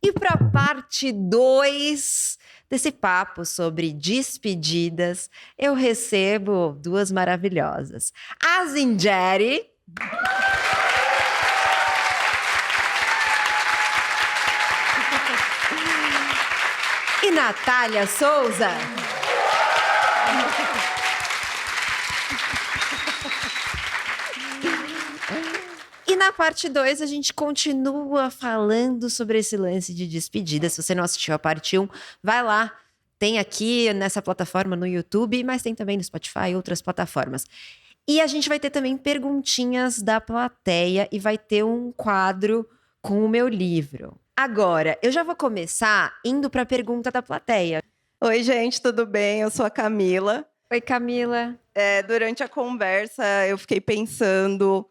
E para a parte 2 desse papo sobre despedidas, eu recebo duas maravilhosas. A Zingeri. E Natália Souza. E na parte 2 a gente continua falando sobre esse lance de despedida. Se você não assistiu a parte 1, vai lá. Tem aqui nessa plataforma no YouTube, mas tem também no Spotify e outras plataformas. E a gente vai ter também perguntinhas da plateia e vai ter um quadro com o meu livro. Agora, eu já vou começar indo para a pergunta da plateia. Oi, gente, tudo bem? Eu sou a Camila. Oi, Camila. Durante a conversa, eu fiquei pensando...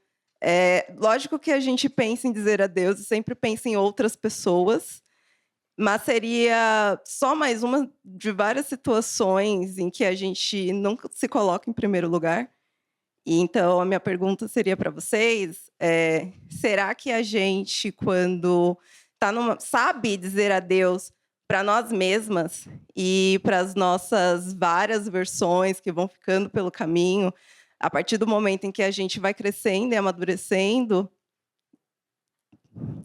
lógico que a gente pensa em dizer adeus e sempre pensa em outras pessoas, mas seria só mais uma de várias situações em que a gente nunca se coloca em primeiro lugar. E então, a minha pergunta seria para vocês, será que a gente, quando sabe dizer adeus para nós mesmas e para as nossas várias versões que vão ficando pelo caminho, a partir do momento em que a gente vai crescendo e amadurecendo?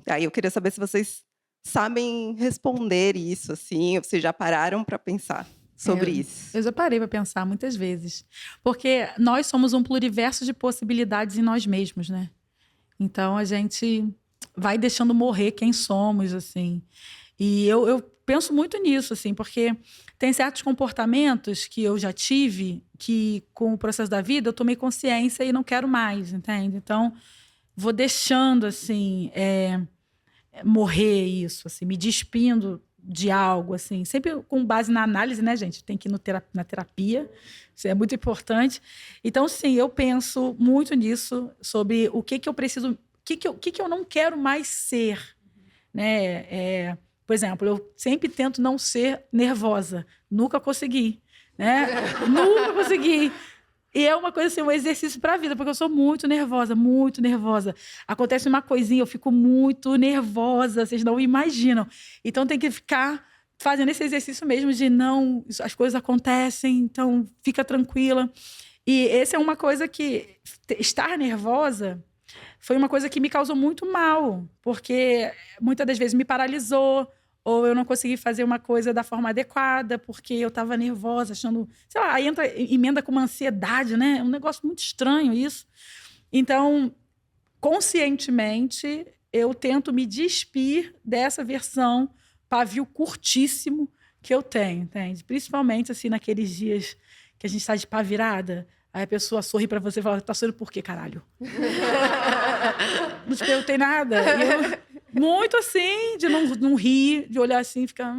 Aí eu queria saber se vocês sabem responder isso, assim, ou se já pararam para pensar sobre isso. Eu já parei para pensar muitas vezes. Porque nós somos um pluriverso de possibilidades em nós mesmos, né? Então, a gente vai deixando morrer quem somos, assim. E eu penso muito nisso, assim, porque tem certos comportamentos que eu já tive que, com o processo da vida, eu tomei consciência e não quero mais, entende? Então, vou deixando, assim, morrer isso, assim, me despindo de algo, assim, sempre com base na análise, né, gente? Tem que ir na terapia, isso é muito importante. Então, sim, eu penso muito nisso, sobre o que eu preciso, o que eu não quero mais ser, né? Por exemplo, eu sempre tento não ser nervosa, nunca consegui, né? Nunca consegui. E é uma coisa assim, um exercício para a vida, porque eu sou muito nervosa, muito nervosa. Acontece uma coisinha, eu fico muito nervosa, vocês não imaginam. Então tem que ficar fazendo esse exercício mesmo de não, as coisas acontecem, então fica tranquila. E essa é uma coisa que estar nervosa foi uma coisa que me causou muito mal, porque muitas das vezes me paralisou, ou eu não consegui fazer uma coisa da forma adequada, porque eu estava nervosa, achando... Sei lá, aí emenda com uma ansiedade, né? É um negócio muito estranho isso. Então, conscientemente, eu tento me despir dessa versão pavio curtíssimo que eu tenho, entende? Principalmente, assim, naqueles dias que a gente está de pá virada, aí a pessoa sorri pra você e fala, tá sorrindo por quê, caralho? Não te perguntei nada. Muito assim, de não rir, de olhar assim, ficar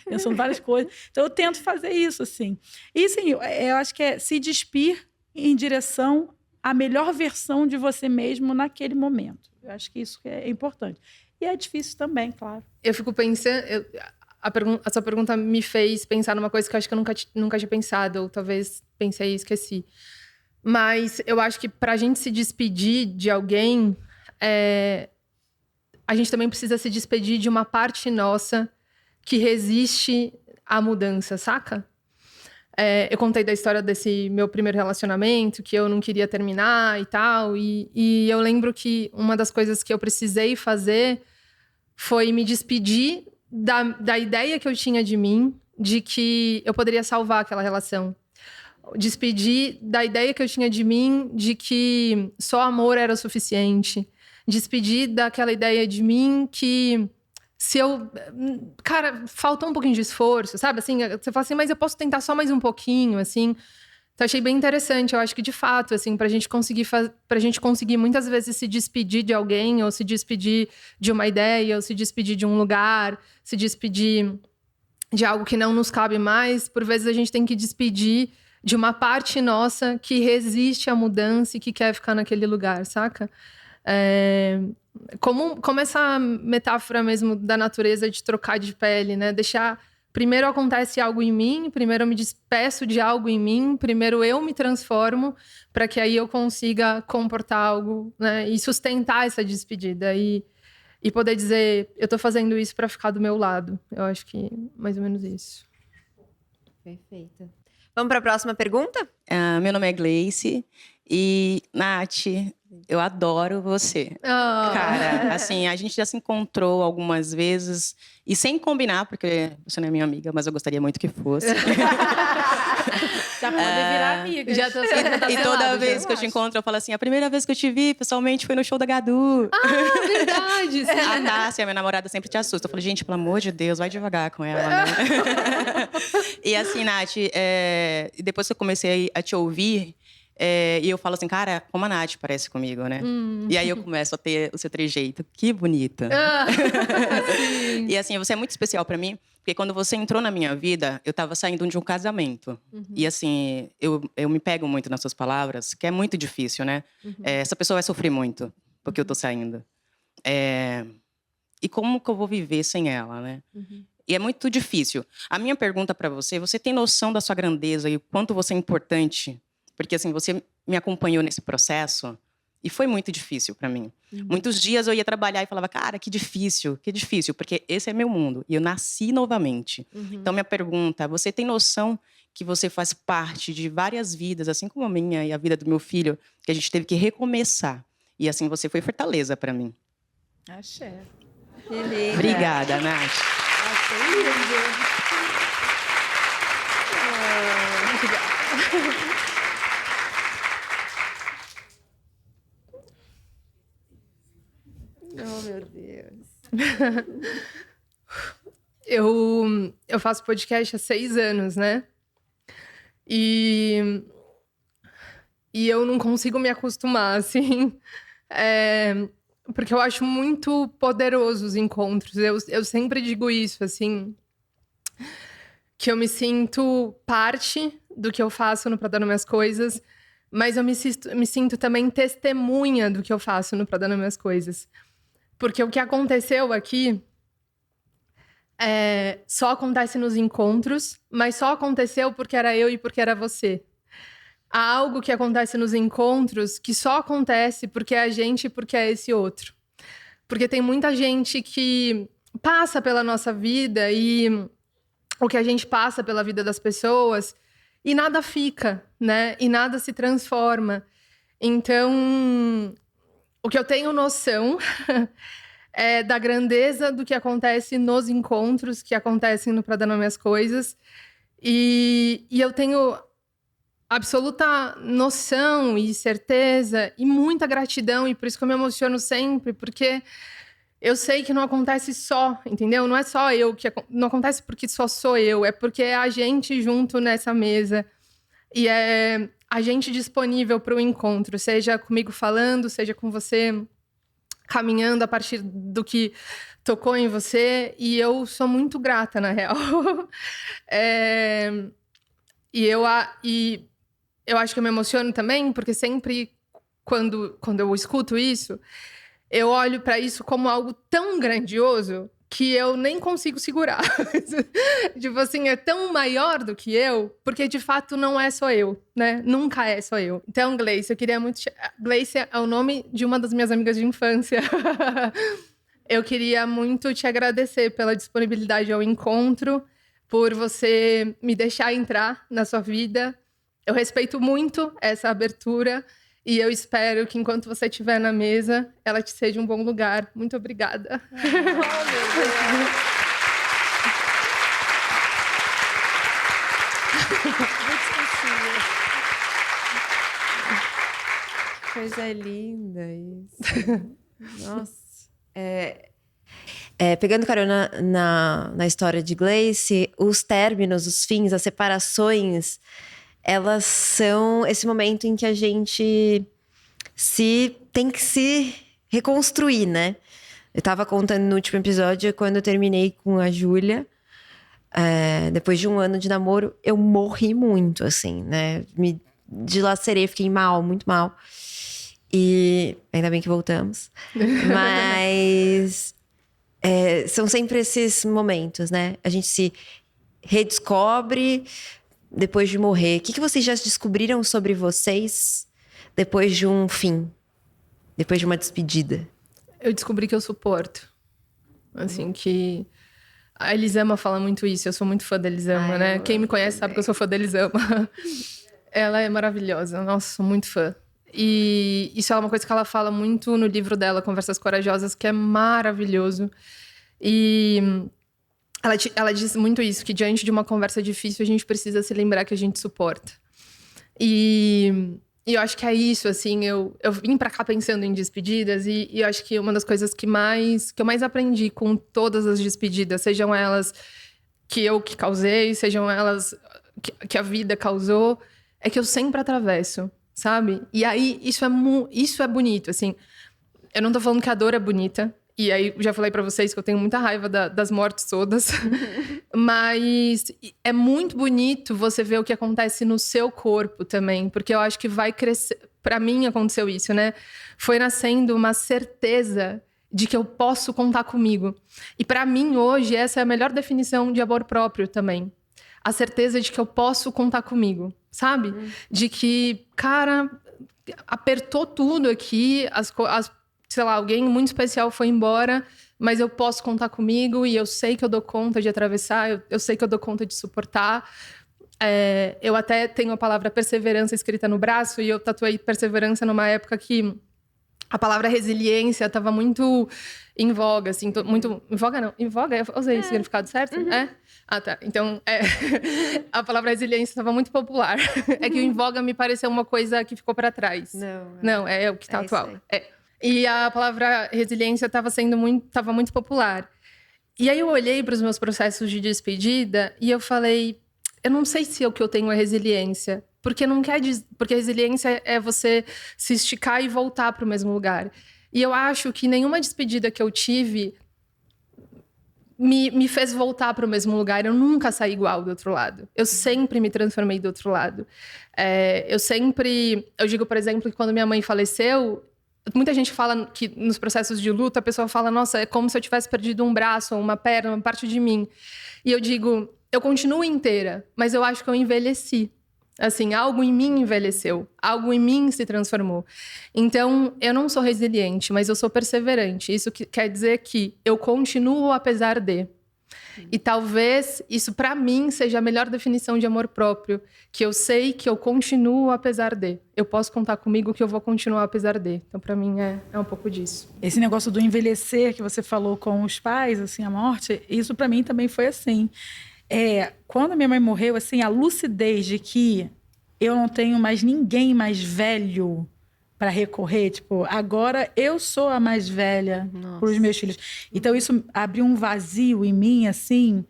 pensando várias coisas. Então, eu tento fazer isso, assim. E, sim, eu acho que é se despir em direção à melhor versão de você mesmo naquele momento. Eu acho que isso é importante. E é difícil também, claro. Eu fico pensando... A sua pergunta me fez pensar numa coisa que eu acho que eu nunca tinha pensado, ou talvez pensei e esqueci. Mas eu acho que pra gente se despedir de alguém... a gente também precisa se despedir de uma parte nossa que resiste à mudança, saca? Eu contei da história desse meu primeiro relacionamento, que eu não queria terminar e tal. E eu lembro que uma das coisas que eu precisei fazer foi me despedir da ideia que eu tinha de mim, de que eu poderia salvar aquela relação. Despedir da ideia que eu tinha de mim, de que só amor era o suficiente. Despedir daquela ideia de mim que se eu... Cara, faltou um pouquinho de esforço, sabe? Assim, você fala assim, mas eu posso tentar só mais um pouquinho, assim. Então, achei bem interessante. Eu acho que, de fato, assim, pra gente conseguir muitas vezes se despedir de alguém, ou se despedir de uma ideia, ou se despedir de um lugar, se despedir de algo que não nos cabe mais, por vezes a gente tem que despedir de uma parte nossa que resiste à mudança e que quer ficar naquele lugar, saca? Como essa metáfora mesmo da natureza de trocar de pele, né? Primeiro acontece algo em mim, primeiro eu me despeço de algo em mim, primeiro eu me transformo para que aí eu consiga comportar algo, né? E sustentar essa despedida. E e poder dizer, eu tô fazendo isso para ficar do meu lado. Eu acho que mais ou menos isso. Perfeito. Vamos para a próxima pergunta? Meu nome é Gleice e, Nath, eu adoro você. Cara, assim, a gente já se encontrou algumas vezes e sem combinar, porque você não é minha amiga, mas eu gostaria muito que fosse. Já pode virar amiga. Já tô E toda vez que eu te encontro, eu falo assim, a primeira vez que eu te vi, pessoalmente, foi no show da Gadu. Verdade, sim. A Tássia, minha namorada, sempre te assusta. Eu falo, gente, pelo amor de Deus, vai devagar com ela, né? E assim, Nath, depois que eu comecei a te ouvir, e eu falo assim, cara, como a Nath parece comigo, né? E aí eu começo a ter o seu trejeito. Que bonita. E assim, você é muito especial pra mim, porque quando você entrou na minha vida, eu tava saindo de um casamento. E assim, eu me pego muito nas suas palavras, que é muito difícil, né? Essa pessoa vai sofrer muito, porque eu tô saindo. E como que eu vou viver sem ela, né? E é muito difícil. A minha pergunta pra você, você tem noção da sua grandeza e o quanto você é importante? Porque assim, você me acompanhou nesse processo e foi muito difícil pra mim. Muitos dias eu ia trabalhar e falava, cara, que difícil, porque esse é meu mundo e eu nasci novamente. Então minha pergunta, você tem noção que você faz parte de várias vidas, assim como a minha e a vida do meu filho, que a gente teve que recomeçar. E assim, você foi fortaleza pra mim. Axé. Que linda. Obrigada, Nath. Oh, meu Deus. Eu faço podcast há 6 anos, né? E eu não consigo me acostumar, assim. Porque eu acho muito poderoso os encontros. Eu sempre digo isso, assim. Que eu me sinto parte do que eu faço no Pra Dar Minhas Coisas. Mas eu me sinto também testemunha do que eu faço no Pra Dar Minhas Coisas. Porque o que aconteceu aqui só acontece nos encontros, mas só aconteceu porque era eu e porque era você. Há algo que acontece nos encontros que só acontece porque é a gente e porque é esse outro. Porque tem muita gente que passa pela nossa vida e o que a gente passa pela vida das pessoas e nada fica, né? E nada se transforma. Então, o que eu tenho noção é da grandeza do que acontece nos encontros que acontecem no Pra Dar Nome às Coisas. E eu tenho absoluta noção e certeza e muita gratidão, e por isso que eu me emociono sempre, porque eu sei que não acontece só, entendeu? Não é só eu, não acontece porque só sou eu, é porque é a gente junto nessa mesa. E é a gente disponível para o encontro, seja comigo falando, seja com você caminhando a partir do que tocou em você. E eu sou muito grata, na real. E eu acho que eu me emociono também, porque sempre quando eu escuto isso, eu olho para isso como algo tão grandioso que eu nem consigo segurar. Tipo assim, é tão maior do que eu, porque de fato não é só eu, né? Nunca é só eu. Então, Gleice, eu queria muito... Gleice é o nome de uma das minhas amigas de infância. Eu queria muito te agradecer pela disponibilidade ao encontro, por você me deixar entrar na sua vida. Eu respeito muito essa abertura e eu espero que enquanto você estiver na mesa, ela te seja um bom lugar. Muito obrigada. Oh, meu Deus. Coisa linda isso. Nossa. Pegando carona na história de Gleice, os términos, os fins, as separações, elas são esse momento em que a gente tem que se reconstruir, né? Eu tava contando no último episódio, quando eu terminei com a Júlia, depois de 1 ano de namoro, eu morri muito, assim, né? Me dilacerei, fiquei mal, muito mal. E ainda bem que voltamos. Mas são sempre esses momentos, né? A gente se redescobre depois de morrer. O que vocês já descobriram sobre vocês depois de um fim? Depois de uma despedida? Eu descobri que eu suporto. Assim, que a Elisama fala muito isso. Eu sou muito fã da Elisama, né? Quem me conhece sabe que eu sou fã da Elisama. Ela é maravilhosa. Nossa, sou muito fã. E isso é uma coisa que ela fala muito no livro dela, Conversas Corajosas, que é maravilhoso. E ela diz muito isso, que diante de uma conversa difícil, a gente precisa se lembrar que a gente suporta. E eu acho que é isso, assim, eu vim pra cá pensando em despedidas e eu acho que uma das coisas que eu mais aprendi com todas as despedidas, sejam elas que eu que causei, sejam elas que a vida causou, é que eu sempre atravesso, sabe? E aí, isso é bonito, assim. Eu não tô falando que a dor é bonita, e aí já falei pra vocês que eu tenho muita raiva das mortes todas, mas é muito bonito você ver o que acontece no seu corpo também, porque eu acho que vai crescer. Pra mim aconteceu isso, né? Foi nascendo uma certeza de que eu posso contar comigo. E pra mim hoje essa é a melhor definição de amor próprio também. A certeza de que eu posso contar comigo, sabe? De que, cara, apertou tudo aqui, sei lá, alguém muito especial foi embora, mas eu posso contar comigo e eu sei que eu dou conta de atravessar, eu sei que eu dou conta de suportar. Eu até tenho a palavra perseverança escrita no braço e eu tatuei perseverança numa época que a palavra resiliência estava muito em voga, assim, muito... Em voga não, em voga, eu usei o significado certo? Ah, tá. Então, a palavra resiliência estava muito popular. É que o em voga me pareceu uma coisa que ficou para trás. Não, é o que está atual. E a palavra resiliência estava muito popular. E aí eu olhei para os meus processos de despedida e eu falei, eu não sei se o que eu tenho é resiliência, porque não quer dizer, porque resiliência é você se esticar e voltar para o mesmo lugar. E eu acho que nenhuma despedida que eu tive me fez voltar para o mesmo lugar. Eu nunca saí igual do outro lado. Eu sempre me transformei do outro lado. Eu digo, por exemplo, que quando minha mãe faleceu, muita gente fala que nos processos de luto, a pessoa fala, nossa, é como se eu tivesse perdido um braço, ou uma perna, uma parte de mim. E eu digo, eu continuo inteira, mas eu acho que eu envelheci. Assim, algo em mim envelheceu, algo em mim se transformou. Então, eu não sou resiliente, mas eu sou perseverante. Isso quer dizer que eu continuo apesar de. E talvez isso, para mim, seja a melhor definição de amor próprio. Que eu sei que eu continuo apesar de. Eu posso contar comigo que eu vou continuar apesar de. Então, para mim, é um pouco disso. Esse negócio do envelhecer que você falou com os pais, assim, a morte, isso para mim também foi assim. Quando a minha mãe morreu, assim, a lucidez de que eu não tenho mais ninguém mais velho para recorrer, tipo, agora eu sou a mais velha para os meus filhos. Então isso abriu um vazio em mim, assim,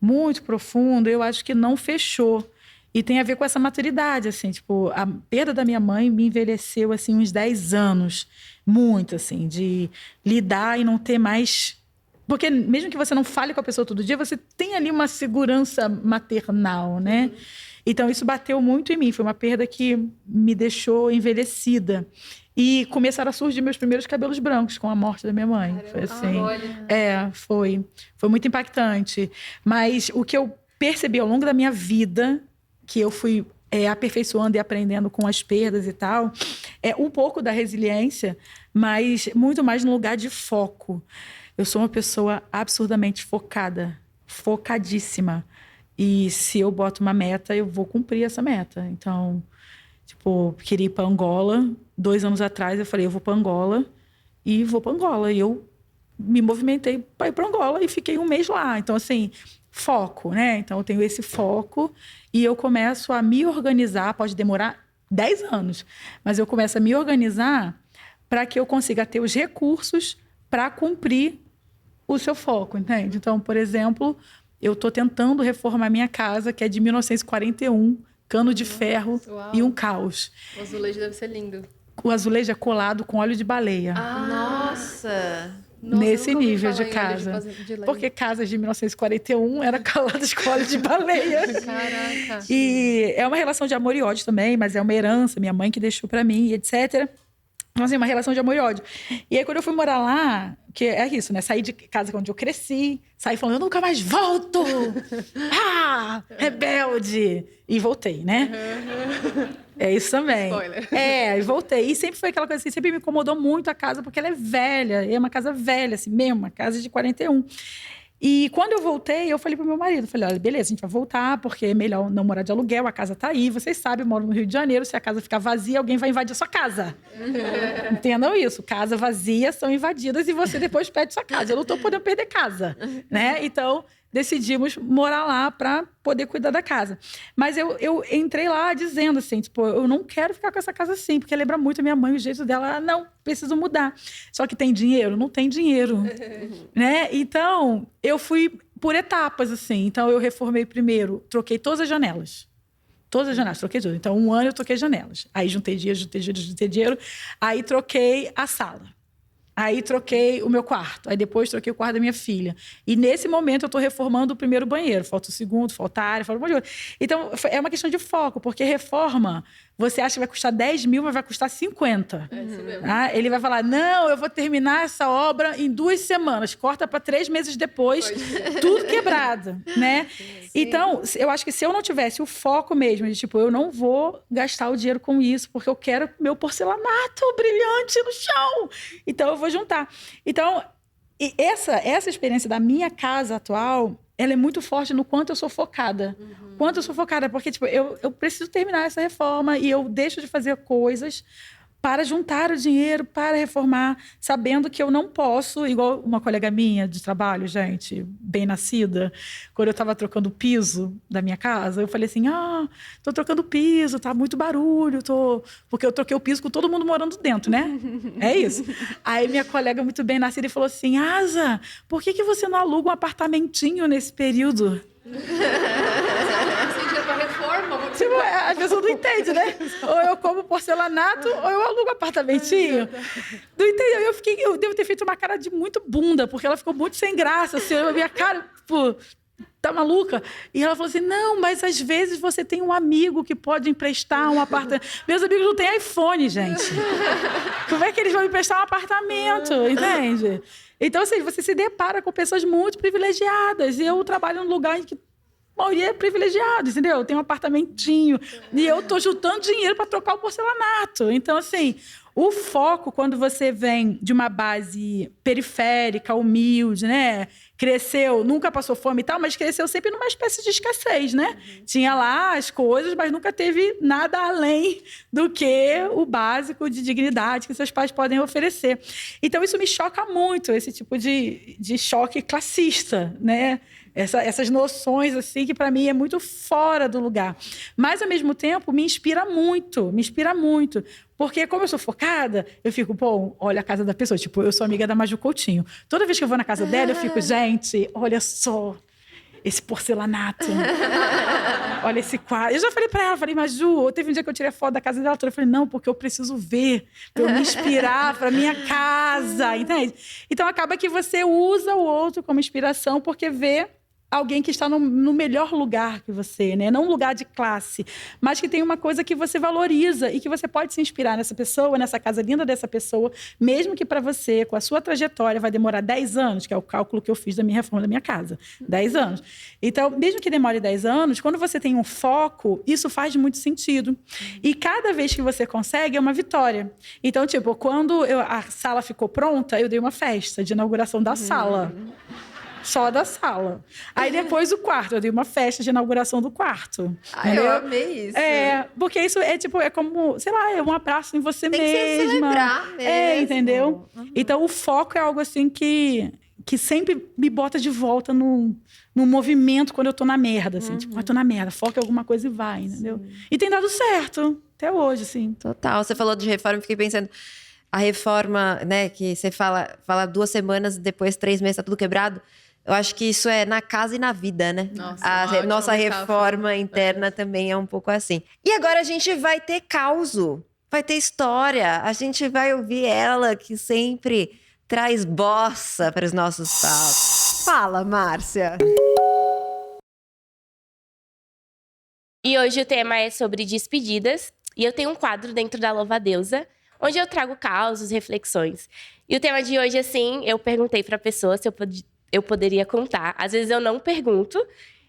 muito profundo. Eu acho que não fechou. E tem a ver com essa maturidade, assim, tipo, a perda da minha mãe me envelheceu, assim, uns 10 anos. Muito, assim, de lidar e não ter mais... Porque mesmo que você não fale com a pessoa todo dia, você tem ali uma segurança maternal, né? Então, isso bateu muito em mim. Foi uma perda que me deixou envelhecida. E começaram a surgir meus primeiros cabelos brancos com a morte da minha mãe. Caramba. Foi assim. Foi muito impactante. Mas o que eu percebi ao longo da minha vida, que eu fui aperfeiçoando e aprendendo com as perdas e tal, é um pouco da resiliência, mas muito mais no lugar de foco. Eu sou uma pessoa absurdamente focada, focadíssima. E se eu boto uma meta, eu vou cumprir essa meta. Então, tipo, queria ir para Angola. 2 anos atrás, eu falei, eu vou para Angola e vou para Angola. E eu me movimentei para ir para Angola e fiquei 1 mês lá. Então, assim, foco, né? Então, eu tenho esse foco e eu começo a me organizar. Pode demorar 10 anos, mas eu começo a me organizar para que eu consiga ter os recursos para cumprir o seu foco, entende? Então, por exemplo, eu estou tentando reformar minha casa, que é de 1941, cano de ferro e um caos. O azulejo deve ser lindo. O azulejo é colado com óleo de baleia. Nossa! Nesse nível de casa. Porque casas de 1941 eram coladas com óleo de baleia. Caraca! E é uma relação de amor e ódio também, mas é uma herança, minha mãe que deixou para mim, etc. Assim, uma relação de amor e ódio. E aí, quando eu fui morar lá, que é isso, né? Saí de casa onde eu cresci, saí falando, eu nunca mais volto! Rebelde! E voltei, né? É isso também. Spoiler. E voltei. E sempre foi aquela coisa assim, sempre me incomodou muito a casa, porque ela é velha. E é uma casa velha, assim mesmo, uma casa de 41. E quando eu voltei, eu falei pro meu marido, falei, olha, beleza, a gente vai voltar, porque é melhor não morar de aluguel, a casa tá aí, vocês sabem, eu moro no Rio de Janeiro, se a casa ficar vazia, alguém vai invadir a sua casa. Entendam isso, casa vazia são invadidas e você depois perde sua casa. Eu não tô podendo perder casa, né? Então, decidimos morar lá para poder cuidar da casa. Mas eu entrei lá dizendo assim, tipo, eu não quero ficar com essa casa assim, porque lembra muito a minha mãe, o jeito dela, não, preciso mudar. Só que tem dinheiro? Não tem dinheiro, né? Então, eu fui por etapas, assim. Então, eu reformei primeiro, troquei todas as janelas. Todas as janelas, troquei tudo. Então, 1 ano eu troquei janelas. Aí, juntei dinheiro. Aí, troquei a sala. Aí troquei o meu quarto. Aí depois troquei o quarto da minha filha. E nesse momento eu estou reformando o primeiro banheiro. Falta o segundo, falta a área, falta um monte de coisa. Então é uma questão de foco, porque reforma, você acha que vai custar 10 mil, mas vai custar 50. É isso mesmo. Ele vai falar, não, eu vou terminar essa obra em 2 semanas. Corta para 3 meses depois, tudo quebrado, né? Então, eu acho que se eu não tivesse o foco mesmo, de tipo, eu não vou gastar o dinheiro com isso, porque eu quero meu porcelanato brilhante no chão. Então, eu vou juntar. Então, e essa experiência da minha casa atual, ela é muito forte no quanto eu sou focada. Quanto eu sou focada, porque tipo, eu preciso terminar essa reforma e eu deixo de fazer coisas para juntar o dinheiro, para reformar, sabendo que eu não posso, igual uma colega minha de trabalho, gente, bem nascida, quando eu estava trocando o piso da minha casa, eu falei assim, tô trocando o piso, tá muito barulho, porque eu troquei o piso com todo mundo morando dentro, né? É isso. Aí minha colega muito bem nascida falou assim, Asa, por que você não aluga um apartamentinho nesse período? Esse dia pra reforma. Tipo, as pessoas não entendem, né? Ou eu como porcelanato, ou eu alugo apartamentinho. Não entendeu? Eu devo ter feito uma cara de muito bunda, porque ela ficou muito sem graça. Assim, a minha cara, tipo, tá maluca? E ela falou assim, não, mas às vezes você tem um amigo que pode emprestar um apartamento. Meus amigos não têm iPhone, gente. Como é que eles vão emprestar um apartamento? Entende? Então, assim, você se depara com pessoas muito privilegiadas. E eu trabalho num lugar em que a maioria é privilegiada, entendeu? Tem um apartamentinho. E eu tô juntando dinheiro para trocar o porcelanato. Então, assim, o foco, quando você vem de uma base periférica, humilde, né? Cresceu, nunca passou fome e tal, mas cresceu sempre numa espécie de escassez, né? Tinha lá as coisas, mas nunca teve nada além do que o básico de dignidade que seus pais podem oferecer. Então, isso me choca muito, esse tipo de choque classista, né? Essas noções, assim, que para mim é muito fora do lugar. Mas, ao mesmo tempo, me inspira muito. Porque, como eu sou focada, eu fico, pô, olha a casa da pessoa. Tipo, eu sou amiga da Maju Coutinho. Toda vez que eu vou na casa dela, eu fico, gente, olha só esse porcelanato. Olha esse quadro. Eu já falei pra ela, Maju, teve um dia que eu tirei a foto da casa dela toda. Eu falei, não, porque eu preciso ver, pra eu me inspirar pra minha casa, entende? Então, acaba que você usa o outro como inspiração, porque vê alguém que está no melhor lugar que você, né? Não um lugar de classe, mas que tem uma coisa que você valoriza e que você pode se inspirar nessa pessoa, nessa casa linda dessa pessoa, mesmo que para você, com a sua trajetória, vai demorar 10 anos, que é o cálculo que eu fiz da minha reforma da minha casa. 10 anos. Então, mesmo que demore 10 anos, quando você tem um foco, isso faz muito sentido. E cada vez que você consegue, é uma vitória. Então, tipo, quando a sala ficou pronta, eu dei uma festa de inauguração da sala. Só da sala. Aí depois o quarto, eu dei uma festa de inauguração do quarto. Eu amei isso. Porque isso é tipo, é como, sei lá, é um abraço em você mesma. Tem que se celebrar mesmo. Entendeu? Então o foco é algo assim que sempre me bota de volta no movimento quando eu tô na merda, assim. Tipo, eu tô na merda, foca em alguma coisa e vai, entendeu? E tem dado certo, até hoje, assim. Total. Você falou de reforma, eu fiquei pensando, a reforma, né, que você fala 2 semanas, depois 3 meses tá tudo quebrado. Eu acho que isso é na casa e na vida, né? Nossa, nossa reforma interna também é um pouco assim. E agora a gente vai ter causo, vai ter história. A gente vai ouvir ela, que sempre traz bossa para os nossos papos. Fala, Márcia. E hoje o tema é sobre despedidas. E eu tenho um quadro dentro da Louva a Deusa, onde eu trago causos, reflexões. E o tema de hoje, assim, eu perguntei para a pessoa se eu poderia contar. Às vezes eu não pergunto,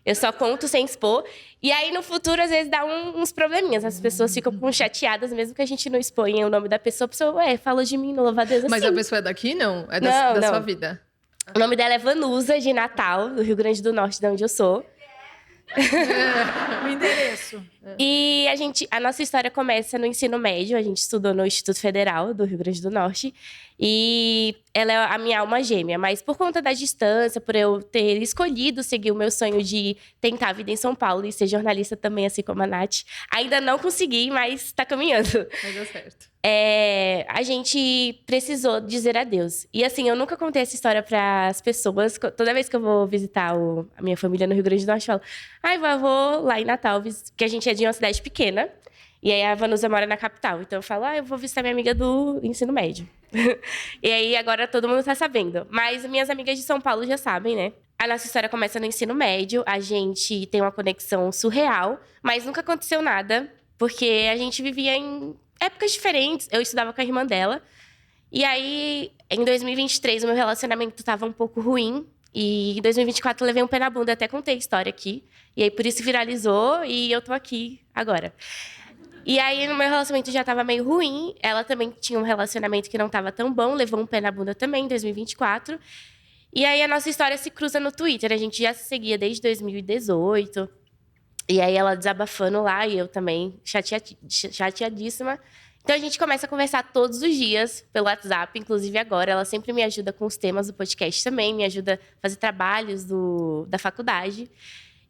eu só conto sem expor. E aí, no futuro, às vezes dá uns probleminhas. As pessoas ficam chateadas, mesmo que a gente não exponha o nome da pessoa. A pessoa, falou de mim no Louva a Deus assim. Mas a pessoa é daqui, não? É da sua vida? O nome dela é Vanusa, de Natal, do Rio Grande do Norte, de onde eu sou. O endereço. E a nossa história começa no ensino médio. A gente estudou no Instituto Federal do Rio Grande do Norte. E ela é a minha alma gêmea. Mas por conta da distância, por eu ter escolhido seguir o meu sonho de tentar a vida em São Paulo e ser jornalista também, assim como a Nath, ainda não consegui, mas tá caminhando. Mas deu certo. A gente precisou dizer adeus. E assim, eu nunca contei essa história para as pessoas. Toda vez que eu vou visitar a minha família no Rio Grande do Norte, eu falo, vou lá em Natal, que a gente é de uma cidade pequena. E aí a Vanusa mora na capital. Então eu falo, eu vou visitar minha amiga do ensino médio. E aí agora todo mundo tá sabendo. Mas minhas amigas de São Paulo já sabem, né? A nossa história começa no ensino médio. A gente tem uma conexão surreal, mas nunca aconteceu nada. Porque a gente vivia em épocas diferentes. Eu estudava com a irmã dela. E aí, em 2023, o meu relacionamento estava um pouco ruim. E em 2024, eu levei um pé na bunda. Até contei a história aqui. E aí, por isso viralizou. E eu tô aqui agora. E aí, no meu relacionamento já estava meio ruim. Ela também tinha um relacionamento que não estava tão bom. Levou um pé na bunda também, em 2024. E aí, a nossa história se cruza no Twitter. A gente já se seguia desde 2018. E aí, ela desabafando lá. E eu também chateadíssima. Então, a gente começa a conversar todos os dias pelo WhatsApp. Inclusive, agora, ela sempre me ajuda com os temas do podcast também. Me ajuda a fazer trabalhos da faculdade.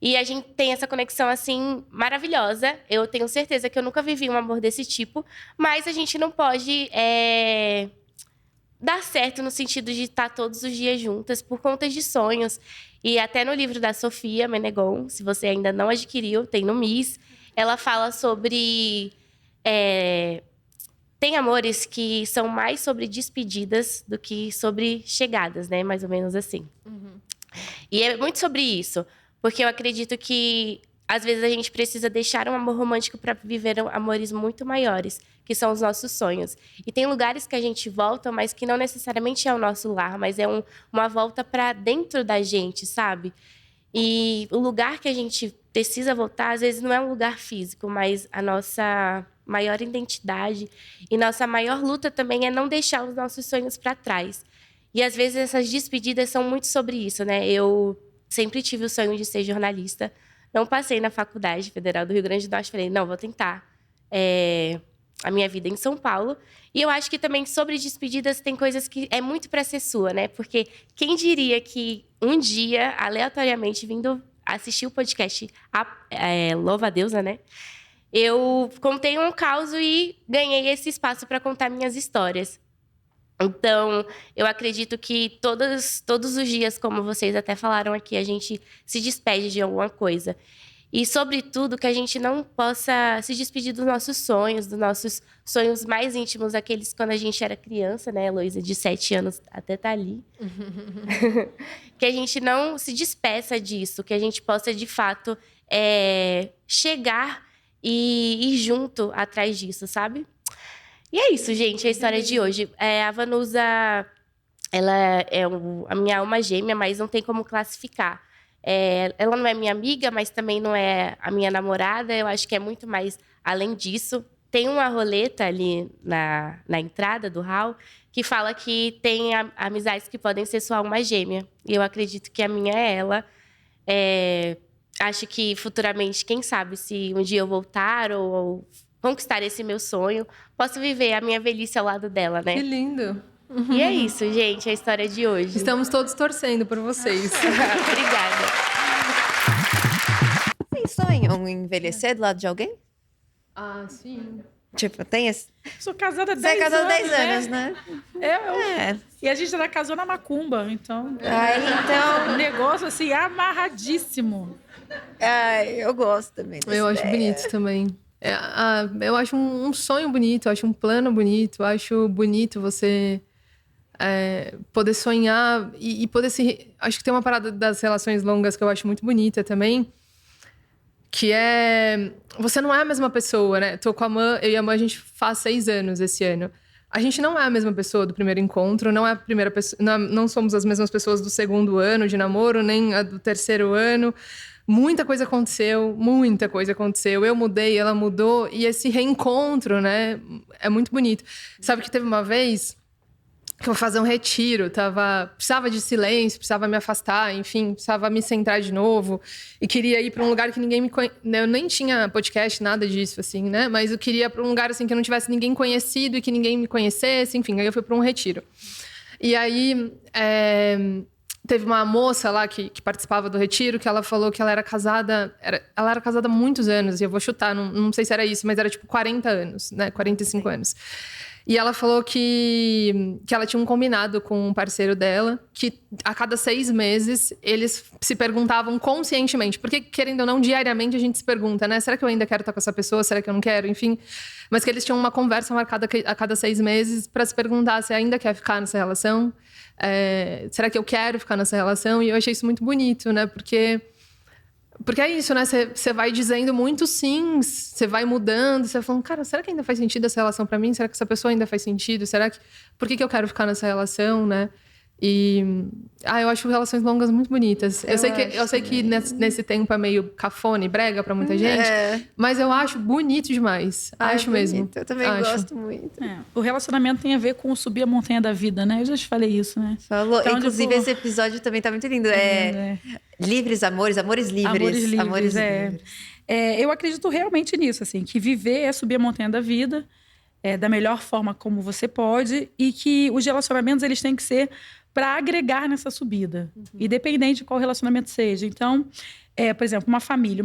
E a gente tem essa conexão, assim, maravilhosa. Eu tenho certeza que eu nunca vivi um amor desse tipo. Mas a gente não pode dar certo no sentido de estar todos os dias juntas por conta de sonhos. E até no livro da Sofia Menegon, se você ainda não adquiriu, tem no MIS. Ela fala sobre... Tem amores que são mais sobre despedidas do que sobre chegadas, né? Mais ou menos assim. Uhum. E é muito sobre isso. Porque eu acredito que, às vezes, a gente precisa deixar um amor romântico para viver amores muito maiores, que são os nossos sonhos. E tem lugares que a gente volta, mas que não necessariamente é o nosso lar, mas é uma volta para dentro da gente, sabe? E o lugar que a gente precisa voltar, às vezes, não é um lugar físico, mas a nossa maior identidade e nossa maior luta também é não deixar os nossos sonhos para trás. E, às vezes, essas despedidas são muito sobre isso, né? Eu sempre tive o sonho de ser jornalista. Não passei na Faculdade Federal do Rio Grande do Norte. Falei, não, vou tentar a minha vida em São Paulo. E eu acho que também sobre despedidas tem coisas que é muito para ser sua, né? Porque quem diria que um dia, aleatoriamente, vindo assistir o podcast Louva a Deusa, né? Eu contei um caos e ganhei esse espaço para contar minhas histórias. Então, eu acredito que todos os dias, como vocês até falaram aqui, a gente se despede de alguma coisa. E, sobretudo, que a gente não possa se despedir dos nossos sonhos mais íntimos, aqueles quando a gente era criança, né, Heloísa, de 7 anos, até tá ali. Que a gente não se despeça disso, que a gente possa, de fato, chegar e ir junto atrás disso, sabe? E é isso, gente, a história de hoje. A Vanusa, ela é a minha alma gêmea, mas não tem como classificar. Ela não é minha amiga, mas também não é a minha namorada. Eu acho que é muito mais além disso. Tem uma roleta ali na entrada do hall que fala que tem amizades que podem ser sua alma gêmea. E eu acredito que a minha é ela. Acho que futuramente, quem sabe, se um dia eu voltar ou conquistar esse meu sonho, posso viver a minha velhice ao lado dela, né? Que lindo! E é isso, gente, a história de hoje. Estamos todos torcendo por vocês. Obrigada. Vocês sonham em envelhecer do lado de alguém? Ah, sim. Tipo, tem esse... Sou casada há Você 10 é casada há anos, 10 anos, né? E a gente ainda casou na macumba, então... Então... Um negócio, assim, amarradíssimo. Eu gosto também dessa Eu acho ideia. bonito também. Eu acho um sonho bonito, eu acho um plano bonito, eu acho bonito você poder sonhar e poder se... Acho que tem uma parada das relações longas que eu acho muito bonita também, que você não é a mesma pessoa, né? Tô com a Mã, eu e a Mã, a gente faz 6 anos esse ano. a gente não é a mesma pessoa do primeiro encontro, não é a primeira pessoa, não somos as mesmas pessoas do segundo ano de namoro, nem a do terceiro ano. Muita coisa aconteceu. Eu mudei, ela mudou, e esse reencontro, né, é muito bonito. Sabe que teve uma vez que eu vou fazer um retiro, precisava de silêncio, precisava me afastar, enfim, precisava me centrar de novo, e queria ir para um lugar que ninguém me conhecia. Eu nem tinha podcast, nada disso, assim, né? Mas eu queria ir para um lugar assim que eu não tivesse ninguém conhecido e que ninguém me conhecesse, enfim. Aí eu fui para um retiro. E aí teve uma moça lá que participava do retiro, que ela falou que ela era casada. Ela era casada há muitos anos, e eu vou chutar, não sei se era isso, mas era tipo 40 anos, né? 45 anos. E ela falou que ela tinha um combinado com um parceiro dela, que a cada 6 meses eles se perguntavam conscientemente. Porque, querendo ou não, diariamente a gente se pergunta, né? Será que eu ainda quero estar com essa pessoa? Será que eu não quero? Enfim. Mas que eles tinham uma conversa marcada a cada 6 meses para se perguntar se ainda quer ficar nessa relação. Será que eu quero ficar nessa relação? E eu achei isso muito bonito, né? Porque é isso, né? Você vai dizendo muito sim, você vai mudando, você vai falando, cara, será que ainda faz sentido essa relação pra mim? Será que essa pessoa ainda faz sentido? Por que eu quero ficar nessa relação, né? E eu acho relações longas muito bonitas. Eu sei que nesse tempo é meio cafona e brega pra muita gente, mas eu acho bonito demais. Acho mesmo. Eu também gosto muito. O relacionamento tem a ver com subir a montanha da vida, né? Eu já te falei isso, né? Falou. Então, inclusive, esse episódio também tá muito lindo. Livres amores, amores livres. Amores livres. Eu acredito realmente nisso, assim, que viver é subir a montanha da vida, da melhor forma como você pode, e que os relacionamentos eles têm que ser para agregar nessa subida, independente de qual relacionamento seja. Então, por exemplo, uma família,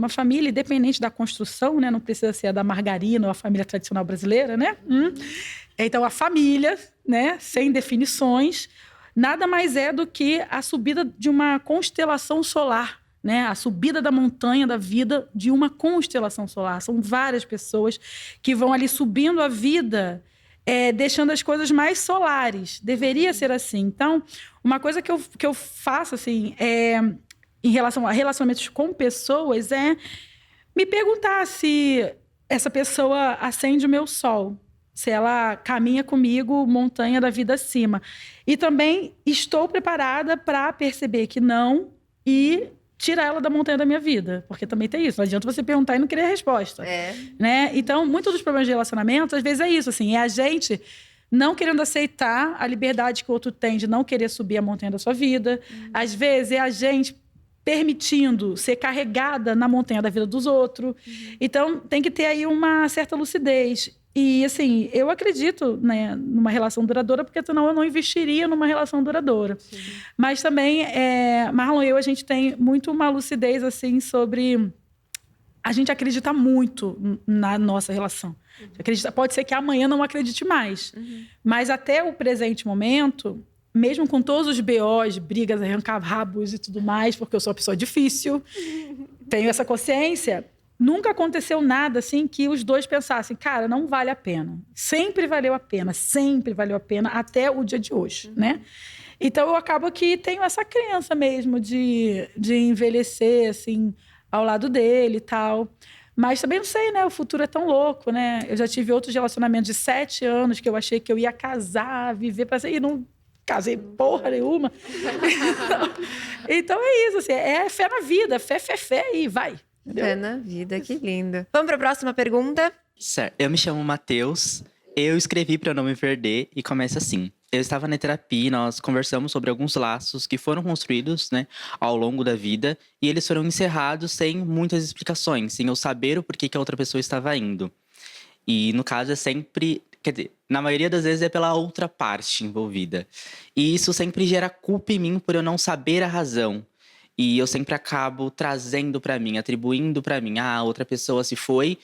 independente da construção, né, não precisa ser a da margarina ou a família tradicional brasileira, né? Então, a família, né, sem definições, nada mais é do que a subida de uma constelação solar, né? A subida da montanha da vida de uma constelação solar. São várias pessoas que vão ali subindo a vida, deixando as coisas mais solares. Deveria ser assim. Então, uma coisa que eu faço, assim, em relação a relacionamentos com pessoas, é me perguntar se essa pessoa acende o meu sol, se ela caminha comigo montanha da vida acima. E também estou preparada para perceber que não e tirar ela da montanha da minha vida. Porque também tem isso. Não adianta você perguntar e não querer a resposta. Né? Então, muitos dos problemas de relacionamento, às vezes é isso. Assim, é a gente não querendo aceitar a liberdade que o outro tem de não querer subir a montanha da sua vida. Às vezes é a gente permitindo ser carregada na montanha da vida dos outros. Então, tem que ter aí uma certa lucidez. E, assim, eu acredito, né, numa relação duradoura, porque senão eu não investiria numa relação duradoura. Sim. Mas também, Marlon e eu, a gente tem muito uma lucidez, assim, sobre... A gente acredita muito na nossa relação. Pode ser que amanhã não acredite mais. Mas até o presente momento, mesmo com todos os BOs, brigas, arrancar rabos e tudo mais, porque eu sou uma pessoa difícil, tenho essa consciência... Nunca aconteceu nada assim que os dois pensassem, cara, não vale a pena. Sempre valeu a pena, até o dia de hoje, né? Então, eu acabo que tenho essa crença mesmo de envelhecer, assim, ao lado dele e tal. Mas também não sei, né? O futuro é tão louco, né? Eu já tive outros relacionamentos de 7 anos que eu achei que eu ia casar, viver para sempre, e não casei porra nenhuma. Então, é isso, assim, é fé na vida, fé e vai. Fé na vida, que lindo. Vamos para a próxima pergunta? Certo. Eu me chamo Matheus, eu escrevi para não me perder e começa assim. Eu estava na terapia e nós conversamos sobre alguns laços que foram construídos, né, ao longo da vida e eles foram encerrados sem muitas explicações, sem eu saber o porquê que a outra pessoa estava indo. E no caso é sempre, quer dizer, na maioria das vezes é pela outra parte envolvida. E isso sempre gera culpa em mim por eu não saber a razão. E eu sempre acabo trazendo pra mim, atribuindo pra mim. A outra pessoa se foi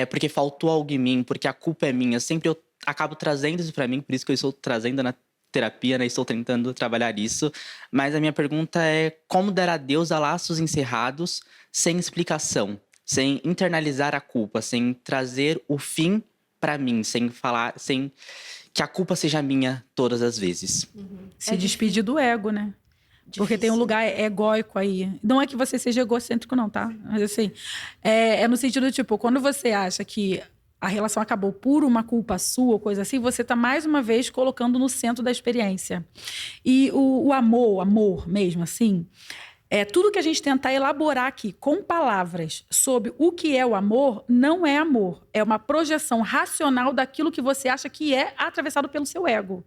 porque faltou algo em mim, porque a culpa é minha. Sempre eu acabo trazendo isso pra mim, por isso que eu estou trazendo na terapia, né? Estou tentando trabalhar isso. Mas a minha pergunta é como dar adeus a laços encerrados sem explicação, sem internalizar a culpa, sem trazer o fim pra mim, sem que a culpa seja minha todas as vezes. Se despedir do ego, né? Porque tem um lugar egóico aí. Não é que você seja egocêntrico, não, tá? Mas assim, no sentido, tipo, quando você acha que a relação acabou por uma culpa sua, ou coisa assim, você está mais uma vez colocando no centro da experiência. E o amor mesmo, assim, tudo que a gente tentar elaborar aqui com palavras sobre o que é o amor, não é amor. É uma projeção racional daquilo que você acha que é atravessado pelo seu ego.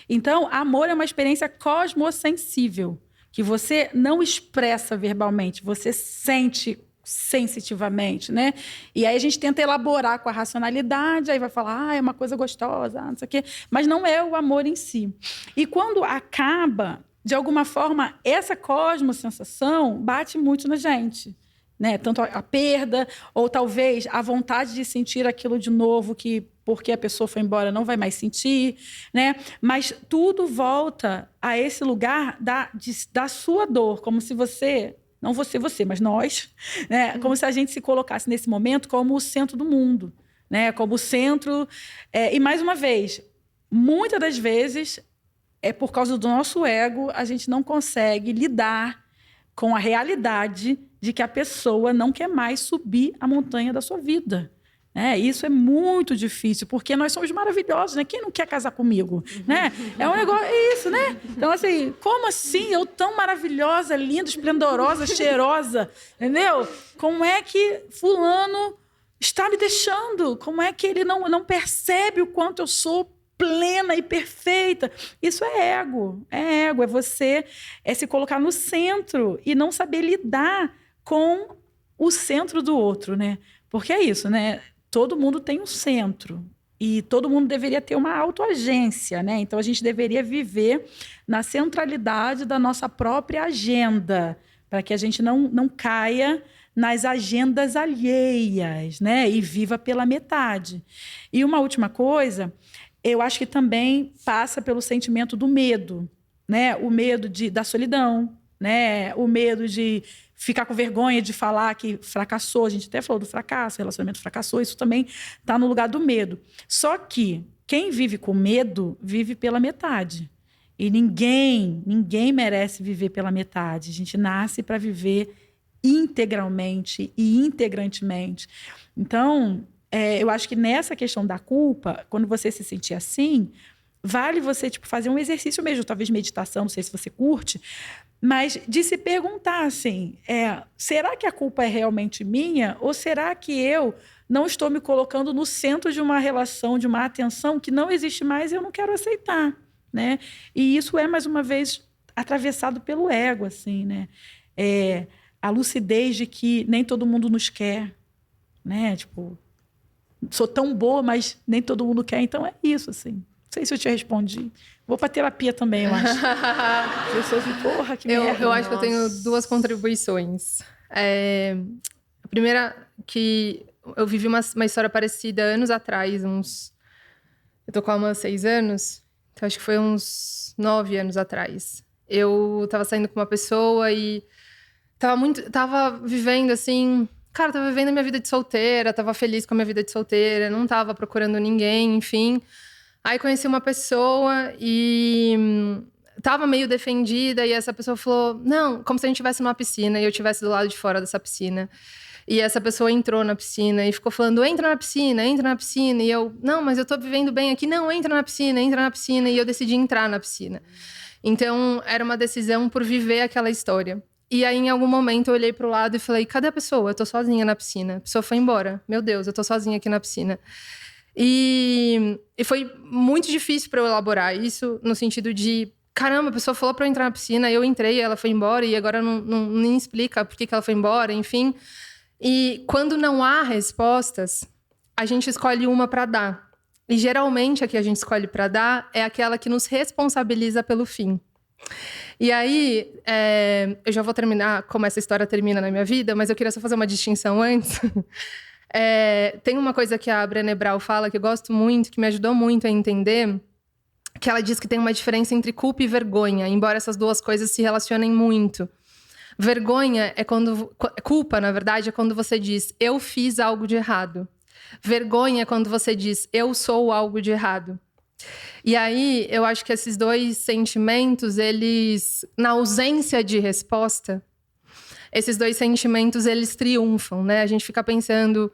Então, amor é uma experiência cosmossensível, que você não expressa verbalmente, você sente sensitivamente, né? E aí a gente tenta elaborar com a racionalidade, aí vai falar, é uma coisa gostosa, não sei o quê, mas não é o amor em si. E quando acaba, de alguma forma, essa cosmosensação bate muito na gente, né? Tanto a perda, ou talvez a vontade de sentir aquilo de novo, que porque a pessoa foi embora não vai mais sentir, né? Mas tudo volta a esse lugar da sua dor, como se você, não você, mas nós, né? Como se a gente se colocasse nesse momento como o centro do mundo, né? Como o centro. E mais uma vez, muitas das vezes é por causa do nosso ego, a gente não consegue lidar com a realidade de que a pessoa não quer mais subir a montanha da sua vida. Isso é muito difícil, porque nós somos maravilhosos, né? Quem não quer casar comigo? Né? É um negócio, é isso, né? Então, assim, como assim? Eu tão maravilhosa, linda, esplendorosa, cheirosa, entendeu? Como é que fulano está me deixando? Como é que ele não percebe o quanto eu sou plena e perfeita? Isso é ego, é você se colocar no centro e não saber lidar com o centro do outro, né? Porque é isso, né? Todo mundo tem um centro e todo mundo deveria ter uma autoagência, né? Então a gente deveria viver na centralidade da nossa própria agenda, para que a gente não caia nas agendas alheias, né? E viva pela metade. E uma última coisa, eu acho que também passa pelo sentimento do medo, né? O medo da solidão, né? O medo de ficar com vergonha de falar que fracassou. A gente até falou do fracasso, o relacionamento fracassou, isso também está no lugar do medo. Só que quem vive com medo, vive pela metade. E ninguém merece viver pela metade. A gente nasce para viver integralmente e integrantemente. Então, eu acho que nessa questão da culpa, quando você se sentir assim, vale você fazer um exercício mesmo, talvez meditação, não sei se você curte, mas de se perguntar assim, será que a culpa é realmente minha? Ou será que eu não estou me colocando no centro de uma relação, de uma atenção que não existe mais e eu não quero aceitar, né? E isso é, mais uma vez, atravessado pelo ego, assim, né? A lucidez de que nem todo mundo nos quer, né? Sou tão boa, mas nem todo mundo quer, então é isso, assim. Não sei se eu te respondi. Vou para terapia também, eu acho. Eu sou assim, porra, que merda. Eu acho que eu tenho 2 contribuições. A primeira, que eu vivi uma história parecida anos atrás, eu tô com há 6 anos, então acho que foi uns 9 anos atrás. Eu tava saindo com uma pessoa e tava vivendo assim... Cara, tava vivendo a minha vida de solteira, tava feliz com a minha vida de solteira, não tava procurando ninguém, enfim... Aí conheci uma pessoa e tava meio defendida e essa pessoa falou, não, como se a gente estivesse numa piscina e eu estivesse do lado de fora dessa piscina. E essa pessoa entrou na piscina e ficou falando, entra na piscina. E eu, não, mas eu tô vivendo bem aqui. Não, entra na piscina. E eu decidi entrar na piscina. Então, era uma decisão por viver aquela história. E aí, em algum momento, eu olhei pro lado e falei, cadê a pessoa? Eu tô sozinha na piscina. A pessoa foi embora. Meu Deus, eu tô sozinha aqui na piscina. E foi muito difícil para eu elaborar isso, no sentido de, caramba, a pessoa falou para eu entrar na piscina, eu entrei, ela foi embora, e agora nem explica por que ela foi embora, enfim. E quando não há respostas, a gente escolhe uma para dar. E geralmente a que a gente escolhe para dar é aquela que nos responsabiliza pelo fim. E aí, eu já vou terminar como essa história termina na minha vida, mas eu queria só fazer uma distinção antes. Tem uma coisa que a Brené Brown fala que eu gosto muito, que me ajudou muito a entender, que ela diz que tem uma diferença entre culpa e vergonha, embora essas 2 coisas se relacionem muito. Vergonha é quando... Culpa, na verdade, é quando você diz, eu fiz algo de errado. Vergonha é quando você diz, eu sou algo de errado. E aí, eu acho que esses 2 sentimentos, eles, na ausência de resposta, esses 2 sentimentos, eles triunfam, né? A gente fica pensando...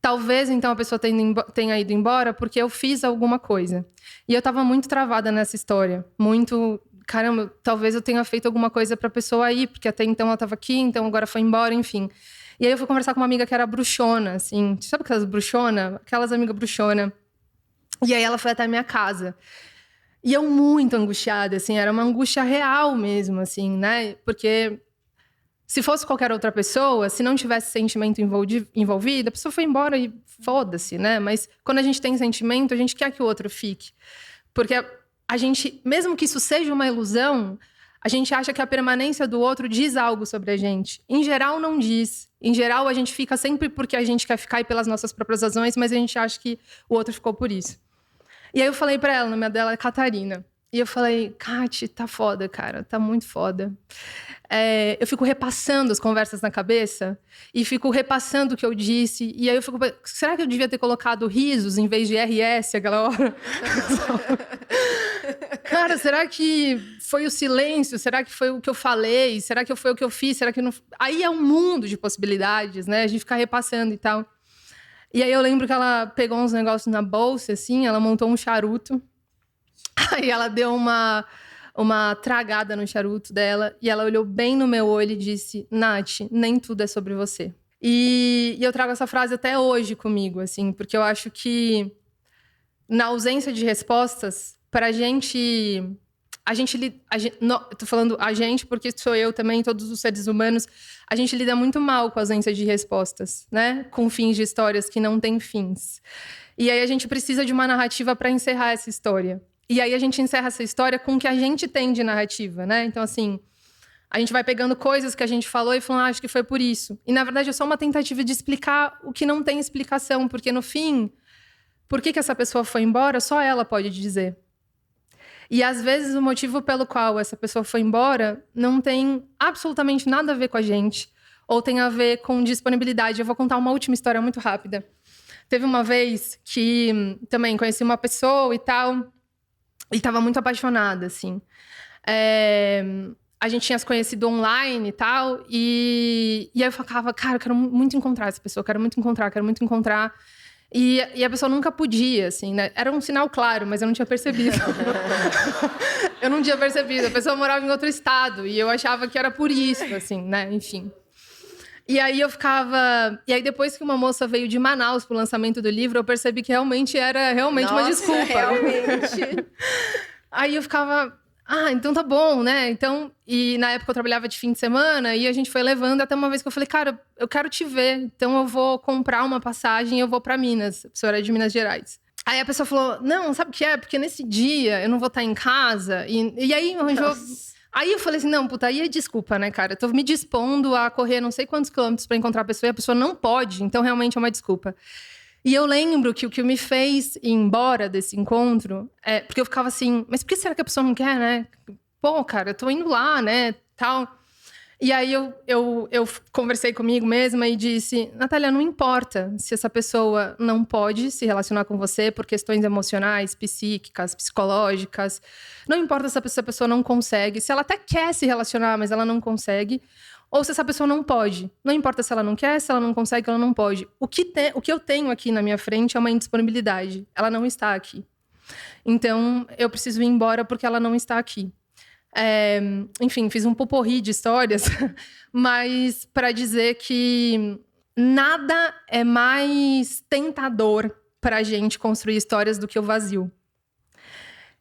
Talvez, então, a pessoa tenha ido embora porque eu fiz alguma coisa. E eu tava muito travada nessa história. Muito, caramba, talvez eu tenha feito alguma coisa pra pessoa ir, porque até então ela tava aqui, então agora foi embora, enfim. E aí eu fui conversar com uma amiga que era bruxona, assim. Sabe aquelas bruxona? Aquelas amigas bruxona. E aí ela foi até a minha casa. E eu muito angustiada, assim. Era uma angústia real mesmo, assim, né? Porque se fosse qualquer outra pessoa, se não tivesse sentimento envolvido, a pessoa foi embora e foda-se, né? Mas quando a gente tem sentimento, a gente quer que o outro fique. Porque a gente, mesmo que isso seja uma ilusão, a gente acha que a permanência do outro diz algo sobre a gente. Em geral, não diz. Em geral, a gente fica sempre porque a gente quer ficar e pelas nossas próprias razões, mas a gente acha que o outro ficou por isso. E aí eu falei pra ela, o nome dela é Catarina. E eu falei, Cati, tá foda, cara, tá muito foda. Eu fico repassando as conversas na cabeça e fico repassando o que eu disse. E aí eu fico, será que eu devia ter colocado risos em vez de RS aquela hora? Cara, será que foi o silêncio? Será que foi o que eu falei? Será que foi o que eu fiz? Será que não... Aí é um mundo de possibilidades, né? A gente fica repassando e tal. E aí eu lembro que ela pegou uns negócios na bolsa, assim, ela montou um charuto. Aí ela deu uma tragada no charuto dela e ela olhou bem no meu olho e disse, Nath, nem tudo é sobre você. E eu trago essa frase até hoje comigo, assim, porque eu acho que na ausência de respostas, pra gente... não, eu tô falando a gente porque sou eu também, todos os seres humanos, a gente lida muito mal com a ausência de respostas, né? Com fins de histórias que não têm fins. E aí a gente precisa de uma narrativa para encerrar essa história. E aí a gente encerra essa história com o que a gente tem de narrativa, né? Então, assim, a gente vai pegando coisas que a gente falou e falando, acho que foi por isso. E, na verdade, é só uma tentativa de explicar o que não tem explicação. Porque, no fim, por que essa pessoa foi embora, só ela pode dizer. E, às vezes, o motivo pelo qual essa pessoa foi embora não tem absolutamente nada a ver com a gente. Ou tem a ver com disponibilidade. Eu vou contar uma última história muito rápida. Teve uma vez que também conheci uma pessoa e tal... E estava muito apaixonada, assim. A gente tinha se conhecido online e tal. E aí eu falava, cara, eu quero muito encontrar essa pessoa. Quero muito encontrar. E a pessoa nunca podia, assim, né? Era um sinal claro, mas eu não tinha percebido. Eu não tinha percebido. A pessoa morava em outro estado. E eu achava que era por isso, assim, né? Enfim. E aí eu ficava... E aí depois que uma moça veio de Manaus pro lançamento do livro, eu percebi que era realmente uma desculpa. Realmente. Aí eu ficava... então tá bom, né? Então... E na época eu trabalhava de fim de semana e a gente foi levando até uma vez que eu falei, cara, eu quero te ver. Então eu vou comprar uma passagem e eu vou pra Minas. A pessoa era de Minas Gerais. Aí a pessoa falou, não, sabe o que é? Porque nesse dia eu não vou estar em casa. E aí arranjou... Aí eu falei assim, não, puta, aí é desculpa, né, cara? Eu tô me dispondo a correr não sei quantos quilômetros pra encontrar a pessoa e a pessoa não pode, então realmente é uma desculpa. E eu lembro que o que me fez ir embora desse encontro porque eu ficava assim, mas por que será que a pessoa não quer, né? Pô, cara, eu tô indo lá, né, tal. E aí eu conversei comigo mesma e disse, Natália, não importa se essa pessoa não pode se relacionar com você por questões emocionais, psíquicas, psicológicas. Não importa se essa pessoa não consegue, se ela até quer se relacionar, mas ela não consegue. Ou se essa pessoa não pode. Não importa se ela não quer, se ela não consegue, ela não pode. O que eu tenho aqui na minha frente é uma indisponibilidade. Ela não está aqui. Então, eu preciso ir embora porque ela não está aqui. Enfim, fiz um poporri de histórias, mas para dizer que nada é mais tentador para a gente construir histórias do que o vazio.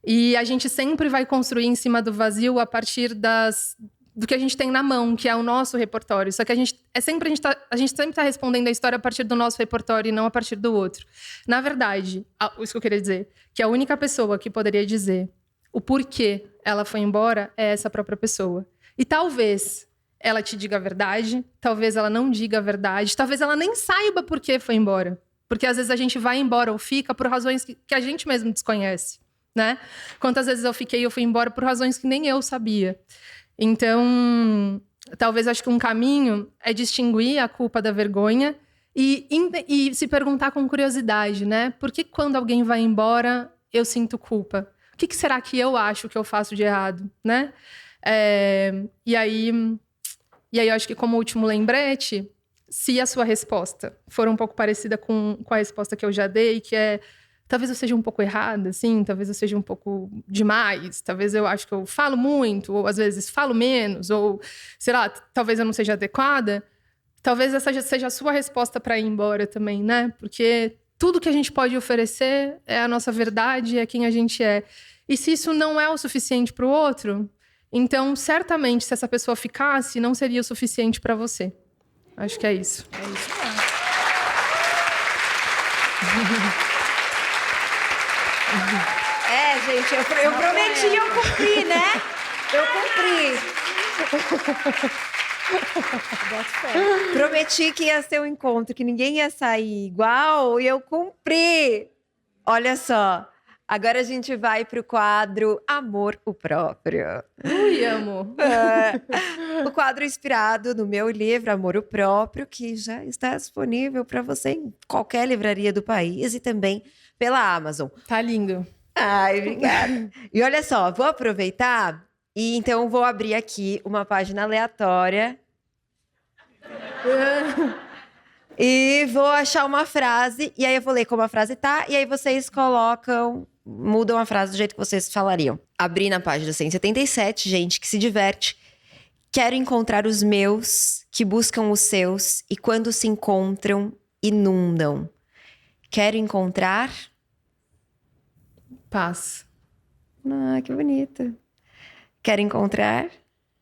E a gente sempre vai construir em cima do vazio a partir do que a gente tem na mão, que é o nosso repertório. Só que a gente sempre está respondendo a história a partir do nosso repertório e não a partir do outro. Na verdade, isso que eu queria dizer, que a única pessoa que poderia dizer o porquê ela foi embora é essa própria pessoa. E talvez ela te diga a verdade, talvez ela não diga a verdade, talvez ela nem saiba por que foi embora. Porque às vezes a gente vai embora ou fica por razões que a gente mesmo desconhece, né? Quantas vezes eu fui embora por razões que nem eu sabia. Então, talvez acho que um caminho é distinguir a culpa da vergonha e se perguntar com curiosidade, né? Por que quando alguém vai embora eu sinto culpa? O que será que eu acho que eu faço de errado, né? E aí eu acho que como último lembrete, se a sua resposta for um pouco parecida com a resposta que eu já dei, que é talvez eu seja um pouco errada, assim, talvez eu seja um pouco demais, talvez eu acho que eu falo muito, ou às vezes falo menos, ou, sei lá, talvez eu não seja adequada, talvez essa seja a sua resposta para ir embora também, né? Porque tudo que a gente pode oferecer é a nossa verdade, é quem a gente é. E se isso não é o suficiente para o outro, então, certamente, se essa pessoa ficasse, não seria o suficiente para você. Acho que é isso. É isso mesmo. Gente, eu prometi e eu cumpri, né? Eu cumpri. Prometi que ia ser um encontro, que ninguém ia sair igual, e eu cumpri. Olha só, agora a gente vai pro quadro Amor o Próprio. Ui, amo. O quadro inspirado no meu livro Amor o Próprio, que já está disponível para você em qualquer livraria do país e também pela Amazon. Tá lindo. Ai, obrigada. E olha só, vou aproveitar e então vou abrir aqui uma página aleatória e vou achar uma frase, e aí eu vou ler como a frase tá, e aí vocês mudam a frase do jeito que vocês falariam. Abri na página 177, gente que se diverte. Quero encontrar os meus, que buscam os seus, e quando se encontram, inundam. Quero encontrar... Paz. Ah, que bonito. Quero encontrar...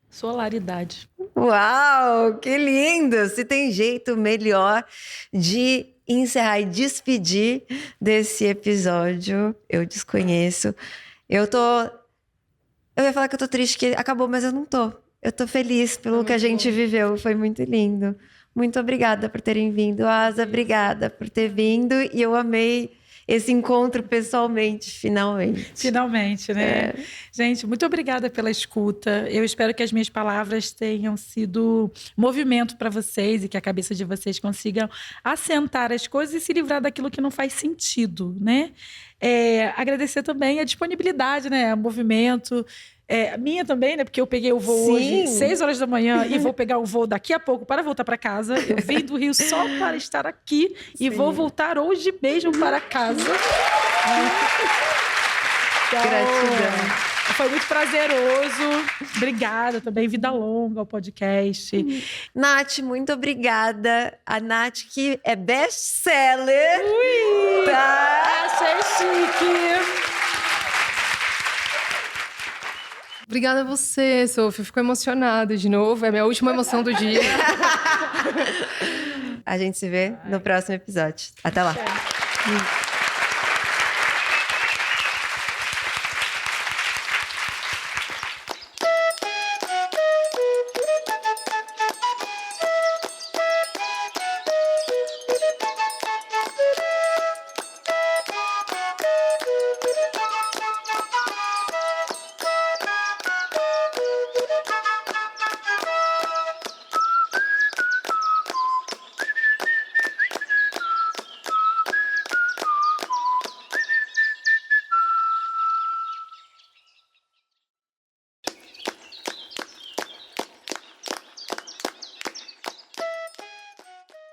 Solaridade. Uau, que lindo! Se tem jeito melhor de encerrar e despedir desse episódio, eu desconheço. Eu ia falar que eu tô triste que acabou, mas eu não tô. Eu tô feliz pelo que a gente viveu, foi muito lindo. Muito obrigada por terem vindo, Asa, obrigada por ter vindo, e eu amei esse encontro pessoalmente, finalmente. Finalmente, né? Gente, muito obrigada pela escuta. Eu espero que as minhas palavras tenham sido movimento para vocês e que a cabeça de vocês consigam assentar as coisas e se livrar daquilo que não faz sentido, né? Agradecer também a disponibilidade, né? O movimento. Minha também, né? Porque eu peguei o voo hoje 6 horas da manhã e vou pegar o voo daqui a pouco para voltar para casa. Eu vim do Rio só para estar aqui e vou voltar hoje mesmo para casa. Então, Gratidão. foi muito prazeroso. Obrigada também. Vida longa ao podcast. Nath, muito obrigada. A Nath, que é best-seller. Ui! Tá? Achei chique. Obrigada a você, Sophie. Fico emocionada de novo. É a minha última emoção do dia. A gente se vê no próximo episódio. Até lá.